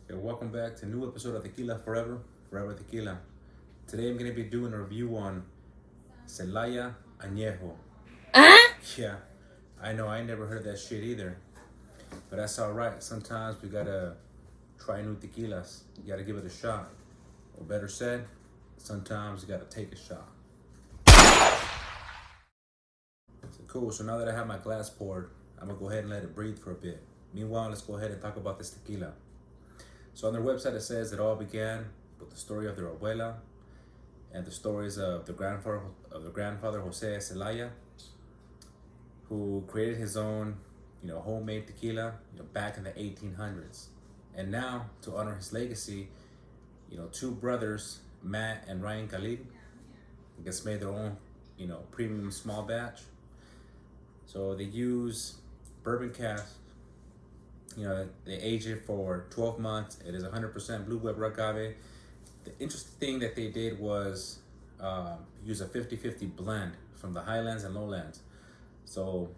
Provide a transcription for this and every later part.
Welcome back to a new episode of Tequila Forever, Forever Tequila. Today I'm going to be doing a review on Celaya Añejo. Yeah, I know, I never heard that shit either. But that's alright. Sometimes we gotta try new tequilas. You gotta give it a shot. Or better said, sometimes you gotta take a shot. So cool, so now that I have my glass poured, I'm gonna go ahead and let it breathe for a bit. Meanwhile, let's go ahead and talk about this tequila. So on their website it says it all began with the story of their abuela and the stories of the grandfather Jose Celaya, who created his own, homemade tequila, back in the 1800s. And now, to honor his legacy, two brothers, Matt and Ryan Khalid, I guess made their own, premium small batch. So they use bourbon cask. They age it for 12 months. It is 100% Blue Weber agave. The interesting thing that they did was use a 50-50 blend from the highlands and lowlands. So,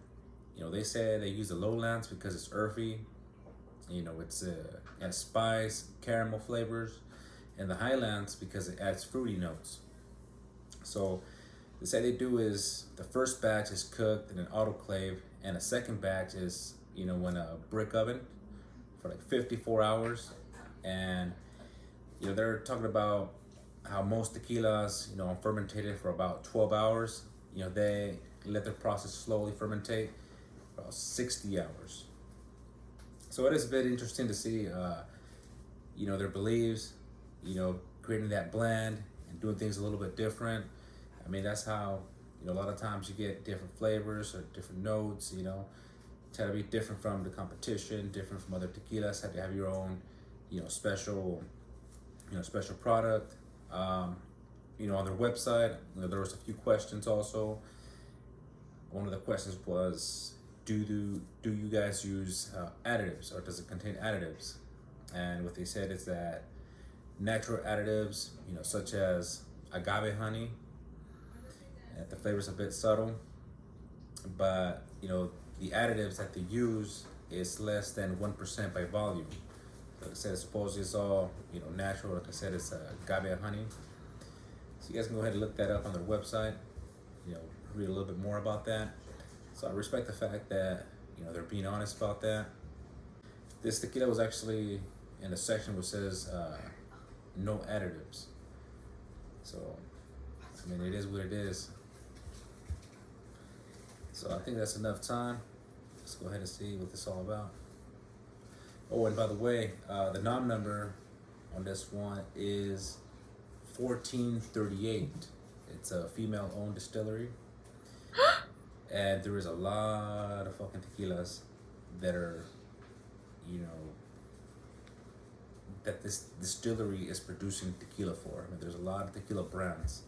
they say they use the lowlands because it's earthy. It's has spice, caramel flavors, and the highlands because it adds fruity notes. So, they say they do is the first batch is cooked in an autoclave, and a second batch is in a brick oven for like 54 hours. And they're talking about how most tequilas are fermented for about 12 hours. They let the process slowly fermentate for about 60 hours. So it is a bit interesting to see their beliefs, creating that blend and doing things a little bit different. I mean, that's how a lot of times you get different flavors or different notes. Try to be different from the competition, different from other tequilas. Have to have your own, special product. On their website, there was a few questions also. One of the questions was, do you guys use additives, or does it contain additives? And what they said is that natural additives, such as agave honey, the flavor's a bit subtle, but the additives that they use is less than 1% by volume. Like I said, supposedly it's all natural. Like I said, it's agave honey. So you guys can go ahead and look that up on their website. Read a little bit more about that. So I respect the fact that they're being honest about that. This tequila was actually in a section which says no additives. So I mean, it is what it is. So I think that's enough time. Let's go ahead and see what this is all about. Oh, and by the way, the nom number on this one is 1438. It's a female-owned distillery. And there is a lot of fucking tequilas that are, that this distillery is producing tequila for. I mean, there's a lot of tequila brands.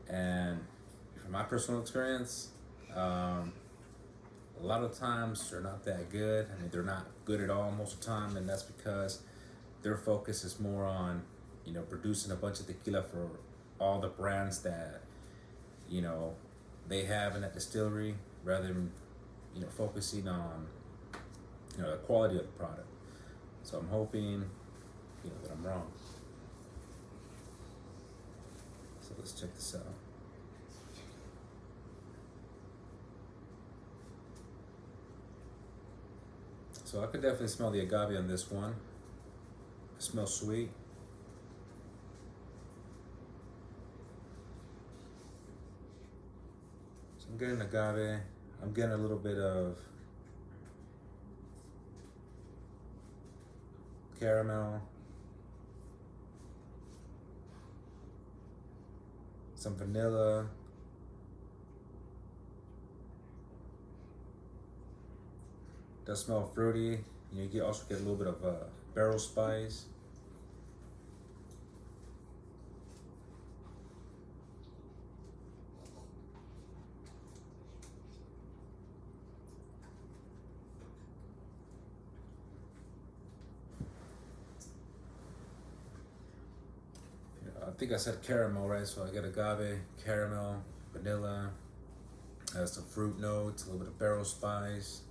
And from my personal experience, a lot of times they're not that good. I mean, they're not good at all most of the time, and that's because their focus is more on, producing a bunch of tequila for all the brands that, they have in that distillery, rather than, focusing on, the quality of the product. So I'm hoping, that I'm wrong. So let's check this out. So I could definitely smell the agave on this one. It smells sweet. So I'm getting agave. I'm getting a little bit of caramel, some vanilla, does smell fruity. You also get a little bit of barrel spice. I think I said caramel, right? So I get agave, caramel, vanilla, has some fruit notes, a little bit of barrel spice.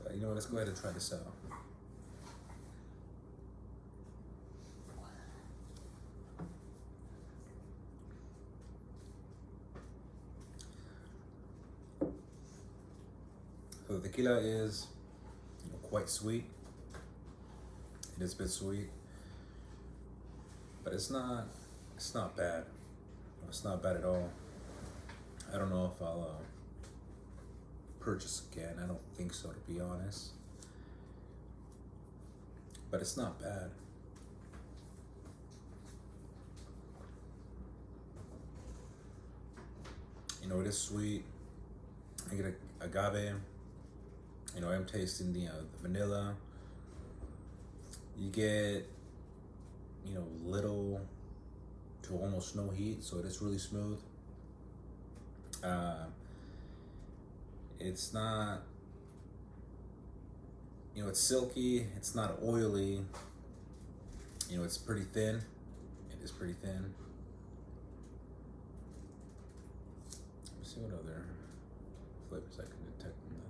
But you know what? Let's go ahead and try this out. So the tequila is quite sweet. It is a bit sweet, but it's not bad. It's not bad at all. I don't know if I'll purchase again. I don't think so, to be honest. But it's not bad. You know, it is sweet. I get agave. You know, I'm tasting the vanilla. You get, you know, little to almost no heat, so it is really smooth. It's not, you know, it's silky. It's not oily. You know, it's pretty thin. It is pretty thin. Let's see what other flavors I can detect in this.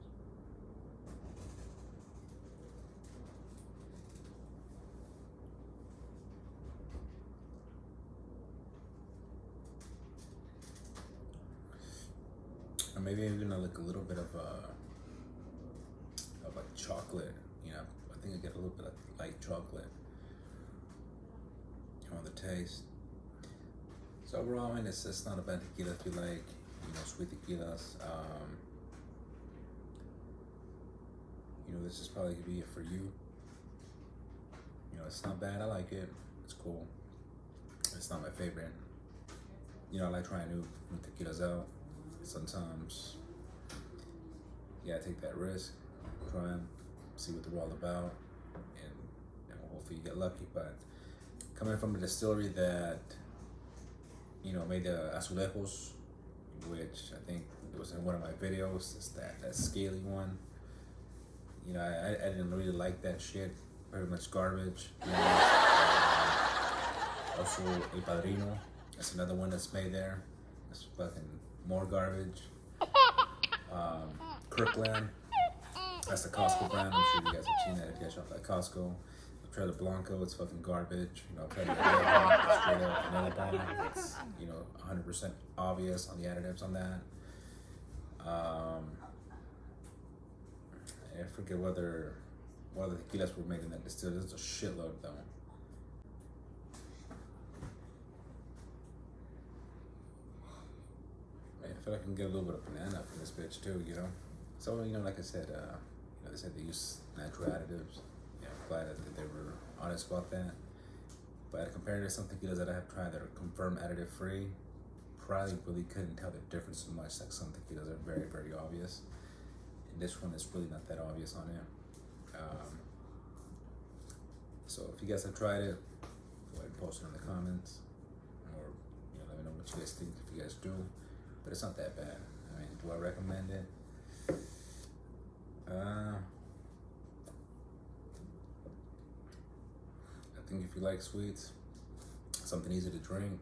Or maybe even like a little bit of like chocolate. You know, I think I get a little bit of light chocolate on the taste. So overall, I mean, it's not a bad tequila if you like, you know, sweet tequilas. You know, this is probably gonna be it for you. You know, it's not bad. I like it. It's cool. It's not my favorite. You know, I like trying new tequilas out. Sometimes, yeah, I take that risk, try and see what they're all about, and you know, hopefully you get lucky. But coming from a distillery that, you know, made the azulejos, which I think it was in one of my videos, it's that scaly one. You know, I didn't really like that shit. Pretty much garbage. You know, also El Padrino, that's another one that's made there. It's fucking more garbage. Kirkland, that's the Costco brand. I'm sure you guys have seen that if you guys shop at Costco. Trailer Blanco, it's fucking garbage. You know, Trailer Blanco, straight up vanilla bomb. It's, you know, 100% obvious on the additives on that. I forget whether one of the tequilas were made in that distillery. There's a shitload though. Man, I feel like I can get a little bit of banana from this bitch too, you know? So, you know, like I said, you know, they said they use natural additives. Yeah, I'm glad that they were honest about that. But compared to some tequilas that I have tried that are confirmed additive free, probably really couldn't tell the difference so much. Like some tequilas are very, very obvious. And this one is really not that obvious on it. So if you guys have tried it, go ahead and post it in the comments, or you know, let me know what you guys think if you guys do. But it's not that bad. I mean, do I recommend it? I think if you like sweets, something easy to drink,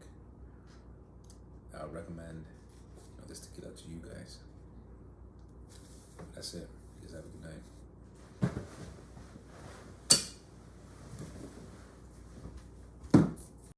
I would recommend, you know, this tequila to you guys. That's it. You guys have a good night.